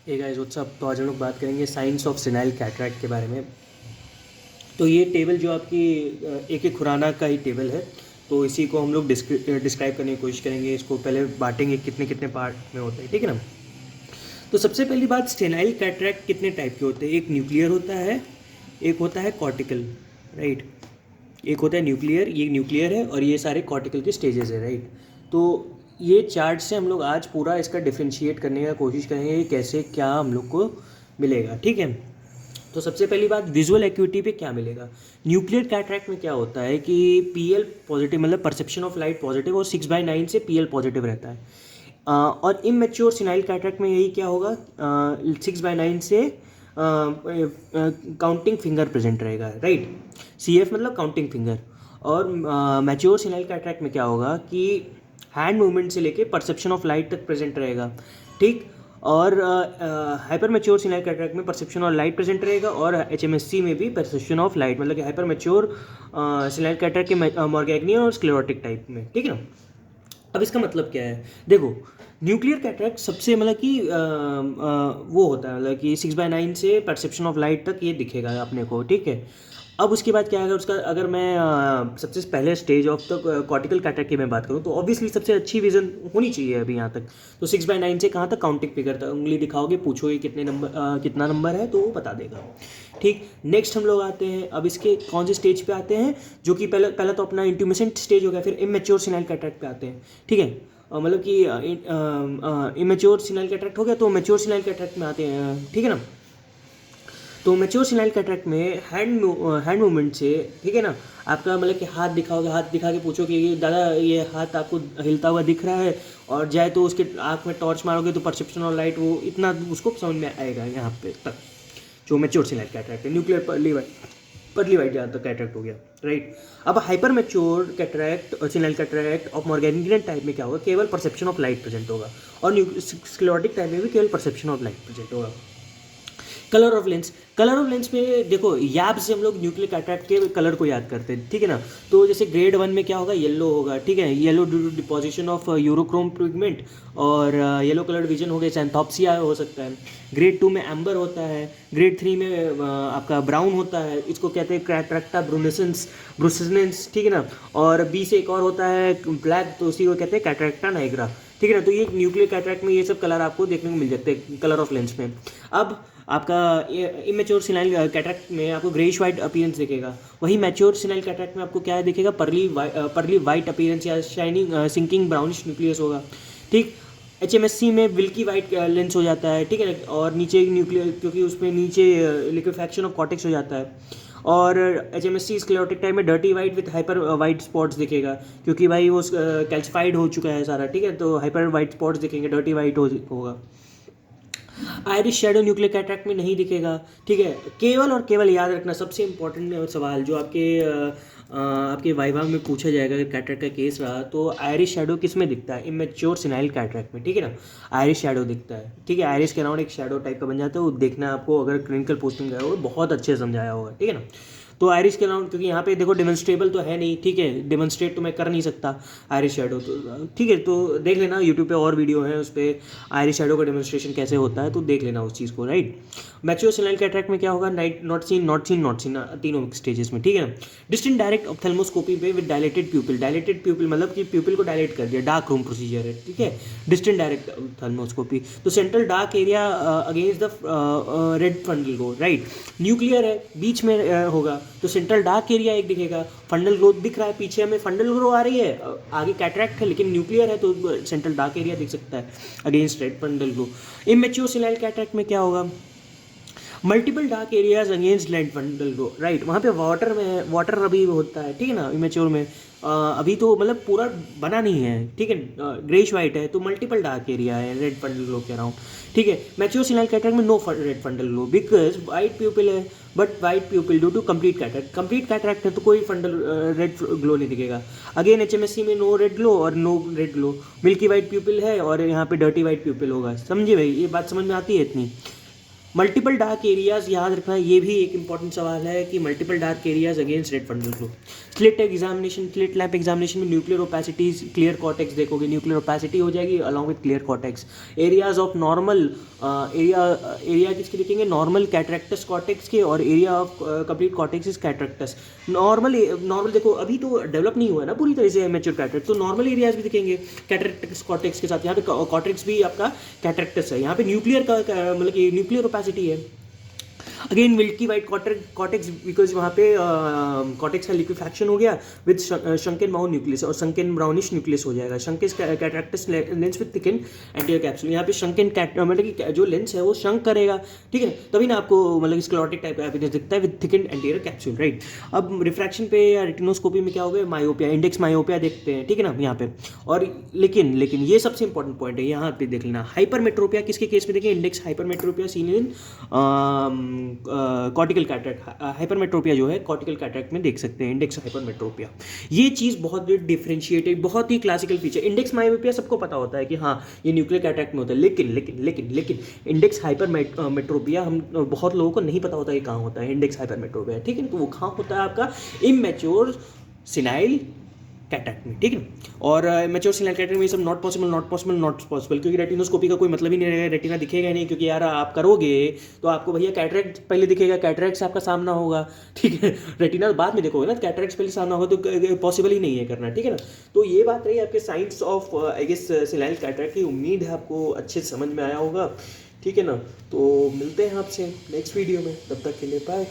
Hey guys what's up. तो आज हम लोग बात करेंगे साइंस ऑफ सेनाइल कैटरैक्ट के बारे में। तो ये टेबल जो आपकी एक एक खुराना का ही टेबल है। तो इसी को हम लोग डिस्क्राइब करने की कोशिश करेंगे। इसको पहले बांटेंगे कितने कितने पार्ट में होते हैं, ठीक है ना। तो सबसे पहली बात, स्टेनाइल कैटरैक्ट कितने टाइप के होते हैं। एक न्यूक्लियर होता है, एक होता है कॉर्टिकल, राइट। एक होता है न्यूक्लियर, ये न्यूक्लियर है, और ये सारे कॉर्टिकल के स्टेजेस है, राइट। तो ये चार्ट से हम लोग आज पूरा इसका डिफ्रेंशिएट करने का कोशिश करेंगे कि कैसे क्या हम लोग को मिलेगा, ठीक है। तो सबसे पहली बात, विजुअल एक्यूटी पे क्या मिलेगा। न्यूक्लियर कैटरैक्ट में क्या होता है कि पीएल पॉजिटिव, मतलब परसेप्शन ऑफ लाइट पॉजिटिव, और 6/9 से पीएल पॉजिटिव रहता है। और इमेच्योर सिनाइल कैटरैक्ट में यही क्या होगा, 6/9 से काउंटिंग फिंगर प्रेजेंट रहेगा, राइट। CF मतलब काउंटिंग फिंगर। और मैच्योर सिनाइल कैटरैक्ट में क्या होगा कि हैंड मूवमेंट से लेके परसेप्शन ऑफ लाइट तक प्रेजेंट रहेगा, ठीक। और हाइपर मैच्योर सिनाइल कैटरैक्ट में परसेप्शन ऑफ लाइट प्रेजेंट रहेगा, और HMSC में भी परसेप्शन ऑफ लाइट, मतलब कि हाइपर मैच्योर सिनाइल कैटरैक्ट के मॉर्गेग्नियन और स्क्लेरोटिक टाइप में, ठीक है ना। अब इसका मतलब क्या है, देखो। न्यूक्लियर कैटरैक्ट सबसे मतलब कि वो होता है, मतलब कि 6/9 से परसेप्शन ऑफ लाइट तक ये दिखेगा अपने को, ठीक है। अब उसके बाद क्या है उसका, अगर मैं सबसे पहले stage of the cortical cataract की मैं बात करूँ, तो ऑब्वियसली सबसे अच्छी विजन होनी चाहिए अभी यहाँ तक। तो 6/9 से कहाँ तक काउंटिंग फिगर तक उंगली दिखाओगे, पूछोगे कितने नंबर कितना नंबर है, तो वो बता देगा, ठीक। नेक्स्ट हम लोग आते हैं, अब इसके कौन से स्टेज पे आते हैं, जो कि पहला पहला तो अपना इंट्यूमेसेंट स्टेज हो गया, फिर इमेच्योर सिनाइल कैटरैक्ट पे आते हैं, ठीक है। मतलब कि इमेच्योर सिनाइल कैटरैक्ट हो गया, तो मैच्योर सिनाइल कैटरैक्ट में आते हैं, ठीक है ना। तो मैच्योर सिनाइल कैटरैक्ट में हैंड मूवमेंट से, ठीक है ना, आपका मतलब कि हाथ दिखाओगे, हाथ दिखा के पूछो कि दादा ये हाथ आपको हिलता हुआ दिख रहा है, और जाए तो उसके आँख में टॉर्च मारोगे तो परसेप्शन और लाइट वो इतना उसको समझ में आएगा यहाँ पे तक। जो मैच्योर सिनाइल कैटरैक्ट है, न्यूक्लियर पर्ली वाइट ज़्यादातर कैटरैक्ट हो गया, राइट। अब हाइपर मैच्योर कैटरैक्ट और सिनाइल कैटरैक्ट ऑफ मॉर्गेनियन टाइप में क्या होगा, केवल परसेप्शन ऑफ लाइट प्रेजेंट होगा, और स्क्लेरोटिक टाइप में भी केवल परसेप्शन ऑफ लाइट प्रेजेंट होगा। कलर ऑफ लेंस में देखो, याब से हम लोग न्यूक्लियर कैटरैक्ट के कलर को याद करते हैं, ठीक है ना। तो जैसे ग्रेड 1 में क्या होगा, येलो होगा, ठीक है, yellow due to deposition of urochrome pigment, और येलो कलर विजन हो गया, सैंथोप्सिया हो सकता है। ग्रेड 2 में एम्बर होता है। ग्रेड 3 में आपका ब्राउन होता है, इसको कहते हैं कैटरैक्टा ब्रुसेनेंस, ठीक है ना। और बी से एक और होता है ब्लैक, तो उसी को कहते हैं कैटरैक्टा नाइग्रा, ठीक है ना। तो ये न्यूक्लियर कैटरैक्ट में ये सब कलर आपको देखने को मिल जाते हैं कलर ऑफ लेंस में। अब आपका इमेच्योर सिनाइल कैटरैक्ट में आपको ग्रेइश वाइट अपीयरेंस दिखेगा। वही मैच्योर सिनाइल कैटरैक्ट में आपको क्या दिखेगा, पर्ली वाइट अपीयरेंस या शाइनिंग सिंकिंग ब्राउनिश न्यूक्लियस होगा, ठीक। HMSC में विल्की वाइट लेंस हो जाता है, ठीक है ना। और नीचे न्यूक्लियर, क्योंकि उसमें नीचे लिक्विफैक्शन ऑफ कॉर्टेक्स हो जाता है। और HMSC स्क्लेरोटिक टाइप में dirty white with hyper white spots दिखेगा, क्योंकि भाई वो कैल्सिफाइड हो चुका है सारा, ठीक है। तो हाइपर वाइट स्पॉट्स दिखेंगे, डर्टी वाइट होगा। आयरिश शैडो न्यूक्लियर कैटरैक्ट में नहीं दिखेगा, ठीक है। केवल और केवल याद रखना, सबसे इंपॉर्टेंट सवाल जो आपके वाइवा में पूछा जाएगा अगर कैटरैक्ट का केस रहा, तो आयरिश शैडो किस में दिखता है, इमेच्योर सिनाइल कैटरैक्ट में, ठीक है ना। आयरिश शैडो दिखता है, ठीक है। आयरिश के अराउंड एक शैडो टाइप का बन जाता है, वो देखना आपको अगर क्लिनिकल पोस्टिंग गया हो, बहुत अच्छे से समझाया होगा, ठीक है ना। तो आयरिश के अराउंड, क्योंकि यहाँ पे देखो डिमॉन्स्ट्रेबल तो है नहीं, ठीक है, डिमॉन्स्ट्रेट तो मैं कर नहीं सकता आयरिश शैडो, तो ठीक है। तो देख लेना यूट्यूब पे और वीडियो है उस पर आयरिश शैडो का डेमोन्स्ट्रेशन कैसे होता है, तो देख लेना उस चीज़ को, राइट। मैच्योर सिनाइल कैटरैक्ट में क्या होगा, नाइट नॉट सीन तीनों स्टेजेस में, ठीक है ना। डिस्टेंट डायरेक्ट ऑप्थेल्मोस्कोपी पे विद डायलेटेड प्यूपिल मतलब कि प्यूपिल को डायलेट कर दिया, डार्क रूम प्रोसीजर है, ठीक है। डिस्टेंट डायरेक्ट ऑप्थेल्मोस्कोपी, तो central dark area against the red fundal glow, right. Nuclear है, बीच में होगा, तो सेंट्रल डार्क एरिया एक दिखेगा। फंडल ग्रोथ दिख रहा है, पीछे हमें फंडल ग्रो आ रही है, आगे कैटरैक्ट है, लेकिन न्यूक्लियर है तो सेंट्रल डार्क एरिया दिख सकता है against red फंडल grow. Immature senile cataract में क्या होगा, multiple dark areas against red फंडल grow, right. वहाँ पे वाटर अभी होता है, ठीक है ना, इमेच्योर में। अभी तो मतलब पूरा बना नहीं है, ठीक है, ग्रेश वाइट है, तो मल्टीपल डार्क एरिया है रेड फंडल ग्लो के अराउंड, ठीक है। मैच्योर सिनाइल कैटरैक्ट में no red fundal glow because white pupil है, but white pupil due to complete cataract है, तो कोई फंडल रेड ग्लो नहीं दिखेगा। अगेन HMSC में नो रेड ग्लो और no red glow, milky white pupil है और यहाँ पे डर्टी वाइट प्यूपिल होगा, समझिए भाई, ये बात समझ में आती है इतनी। मल्टीपल डार्क एरियाज याद रखना, ये भी एक इंपॉर्टेंट सवाल है कि multiple dark areas against red fundal glow. Slit examination, slit lamp examination में न्यूक्लियर ओपेसिटीज, क्लियर कॉर्टेक्स देखोगे, न्यूक्लियर ओपेसिटी हो जाएगी along with clear cortex. Areas of normal area किसके देखेंगे, नॉर्मल कैटरेक्टस कॉर्टेक्स के, और area of complete cortex is cataracts. Normal देखो अभी तो डेवलप नहीं हुआ है ना पूरी तरह से मैच्योर कैटरेक्ट, तो नॉर्मल एरियाज भी दिखेंगे कैटरेक्टस कॉर्टेक्स के साथ। यहाँ पे कॉर्टेक्स भी आपका कैटरेक्टस है, यहाँ पे न्यूक्लियर का मतलब कि न्यूक्लियर ओपेसिटी है। Again milky white cortex, because वहाँ पे कॉर्टेक्स का लिक्विफैक्शन हो गया विद शंकन ब्राउन न्यूक्लियस, और शंकन ब्राउनिश न्यूक्लियस हो जाएगा। शंकिस cataracts lens with thicken anterior capsule, यहाँ पे शंकन मतलब कि जो लेंस है वो शंक करेगा, ठीक है, तभी ना आपको मतलब स्क्लेरोटिक टाइप का एपिनियस दिखता है with thicken anterior capsule, right. अब रिफ्रैक्शन पे या रेटिनोस्कोपी में क्या हो गया, मायोपिया, इंडेक्स मायोपिया देखते हैं, ठीक है ना यहाँ पे। और लेकिन ये सबसे इंपॉर्टेंट पॉइंट है, यहाँ पे देख लेना हाइपरमेट्रोपिया किसके केस में देखें, index hypermetropia seen in cortical cataract. Hypermetropia जो है कॉर्टिकल कैटरेक्ट में देख सकते हैं, इंडेक्स हाइपरमेट्रोपिया। ये चीज़ बहुत डिफरेंशिएटेड, बहुत ही क्लासिकल फीचर। इंडेक्स मायोपिया सबको पता होता है कि हाँ ये न्यूक्लियर कैटरेक्ट में होता है, लेकिन इंडेक्स हाइपरमेट्रोपिया हम बहुत लोगों को नहीं पता होता है कहाँ होता है इंडेक्स हाइपरमेट्रोपिया, ठीक है। तो वो कहाँ होता है आपका इमैच्योर सिनाइल कैटरेक्ट में, ठीक है। और मैच्योर सिनाइल कैटरेक्ट में ये सब नॉट पॉसिबल, क्योंकि रेटिनोस्कोपी का कोई मतलब ही नहीं रहेगा, रेटिना दिखेगा नहीं, क्योंकि यार आप करोगे तो आपको भैया कैटरेक्ट पहले दिखेगा, कैटरेक्ट से आपका सामना होगा, ठीक है। रेटिना बाद में देखोगे ना, कैटरेक्ट पहले सामना होगा, तो पॉसिबल ही नहीं है करना, ठीक है ना। तो ये बात रही आपके science of I guess senile cataract की। उम्मीद है आपको अच्छे से समझ में आया होगा, ठीक है ना। तो मिलते हैं आपसे नेक्स्ट वीडियो में, तब तक के लिए बाय।